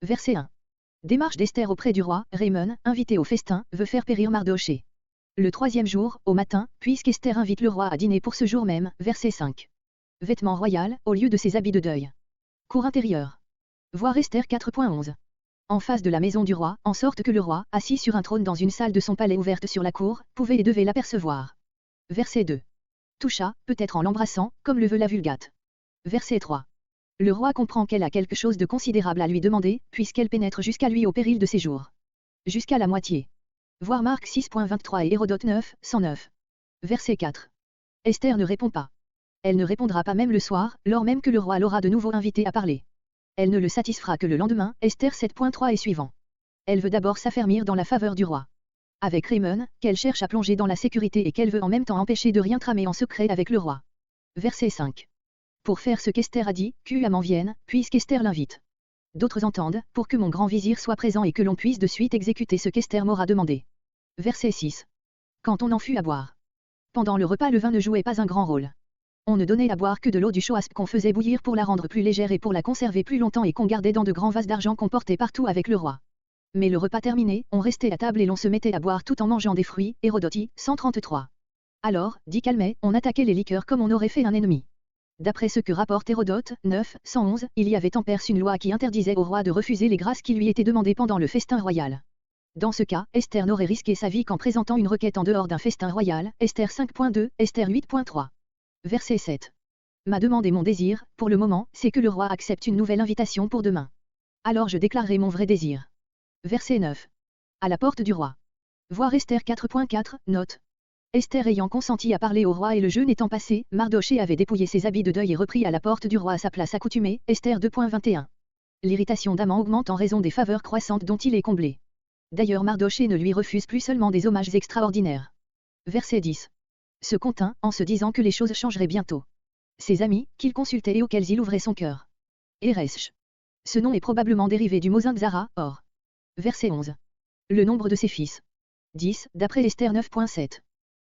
Verset 1. Démarche d'Esther auprès du roi. Raymond, invité au festin, veut faire périr Mardochée. Le troisième jour, au matin, puisqu'Esther invite le roi à dîner pour ce jour même. Verset 5. Vêtements royal, au lieu de ses habits de deuil. Cour intérieure. Voir Esther 4.11. En face de la maison du roi, en sorte que le roi, assis sur un trône dans une salle de son palais ouverte sur la cour, pouvait et devait l'apercevoir. Verset 2. Toucha, peut-être en l'embrassant, comme le veut la Vulgate. Verset 3. Le roi comprend qu'elle a quelque chose de considérable à lui demander, puisqu'elle pénètre jusqu'à lui au péril de ses jours. Jusqu'à la moitié. Voir Marc 6.23 et Hérodote 9, 109. Verset 4. Esther ne répond pas. Elle ne répondra pas même le soir, lors même que le roi l'aura de nouveau invité à parler. Elle ne le satisfera que le lendemain, Esther 7.3 et suivant. Elle veut d'abord s'affermir dans la faveur du roi. Avec Raymond, qu'elle cherche à plonger dans la sécurité et qu'elle veut en même temps empêcher de rien tramer en secret avec le roi. Verset 5. Pour faire ce qu'Esther a dit, qu'Aman vienne, puisqu'Esther l'invite. D'autres entendent, pour que mon grand vizir soit présent et que l'on puisse de suite exécuter ce qu'Esther m'aura demandé. Verset 6. Quand on en fut à boire. Pendant le repas le vin ne jouait pas un grand rôle. On ne donnait à boire que de l'eau du choaspe qu'on faisait bouillir pour la rendre plus légère et pour la conserver plus longtemps et qu'on gardait dans de grands vases d'argent qu'on portait partout avec le roi. Mais le repas terminé, on restait à table et l'on se mettait à boire tout en mangeant des fruits. Hérodote 133. Alors, dit Calmet, on attaquait les liqueurs comme on aurait fait un ennemi. D'après ce que rapporte Hérodote 9, 111, il y avait en Perse une loi qui interdisait au roi de refuser les grâces qui lui étaient demandées pendant le festin royal. Dans ce cas, Esther n'aurait risqué sa vie qu'en présentant une requête en dehors d'un festin royal. Esther 5.2, Esther 8.3. Verset 7. Ma demande et mon désir, pour le moment, c'est que le roi accepte une nouvelle invitation pour demain. Alors je déclarerai mon vrai désir. Verset 9. À la porte du roi. Voir Esther 4.4, note. Esther ayant consenti à parler au roi et le jeûne étant passé, Mardochée avait dépouillé ses habits de deuil et repris à la porte du roi à sa place accoutumée. Esther 2.21. L'irritation d'Aman augmente en raison des faveurs croissantes dont il est comblé. D'ailleurs Mardochée ne lui refuse plus seulement des hommages extraordinaires. Verset 10. Se contint, en se disant que les choses changeraient bientôt. Ses amis, qu'il consultait et auxquels il ouvrait son cœur. Eresh. Ce nom est probablement dérivé du mot Zara, or. Verset 11. Le nombre de ses fils. 10, d'après Esther 9.7.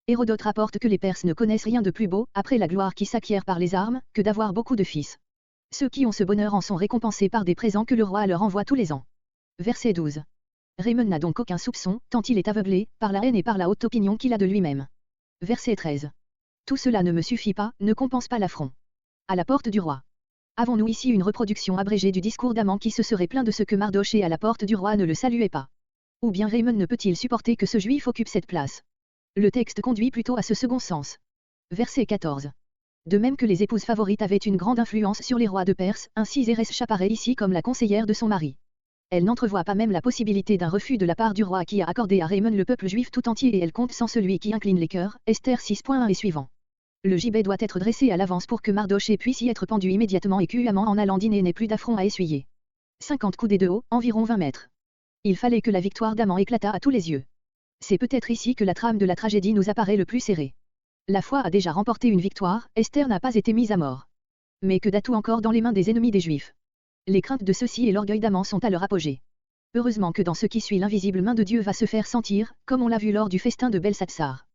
Hérodote rapporte que les Perses ne connaissent rien de plus beau, après la gloire qui s'acquiert par les armes, que d'avoir beaucoup de fils. Ceux qui ont ce bonheur en sont récompensés par des présents que le roi leur envoie tous les ans. Verset 12. Raymond n'a donc aucun soupçon, tant il est aveuglé, par la haine et par la haute opinion qu'il a de lui-même. Verset 13. Tout cela ne me suffit pas, ne compense pas l'affront. À la porte du roi. Avons-nous ici une reproduction abrégée du discours d'Aman qui se serait plaint de ce que Mardochée à la porte du roi ne le saluait pas? Ou bien Raymond ne peut-il supporter que ce juif occupe cette place? Le texte conduit plutôt à ce second sens. Verset 14. De même que les épouses favorites avaient une grande influence sur les rois de Perse, ainsi Zeresh apparaît ici comme la conseillère de son mari. Elle n'entrevoit pas même la possibilité d'un refus de la part du roi qui a accordé à Raymond le peuple juif tout entier et elle compte sans celui qui incline les cœurs. Esther 6.1 et suivant. Le gibet doit être dressé à l'avance pour que Mardochée puisse y être pendu immédiatement et qu'Aman en allant dîner n'ait plus d'affront à essuyer. 50 coudées de haut, environ 20 mètres. Il fallait que la victoire d'Aman éclatât à tous les yeux. C'est peut-être ici que la trame de la tragédie nous apparaît le plus serrée. La foi a déjà remporté une victoire, Esther n'a pas été mise à mort. Mais que d'atout encore dans les mains des ennemis des Juifs. Les craintes de ceux-ci et l'orgueil d'Aman sont à leur apogée. Heureusement que dans ce qui suit l'invisible main de Dieu va se faire sentir, comme on l'a vu lors du festin de Belsatsar.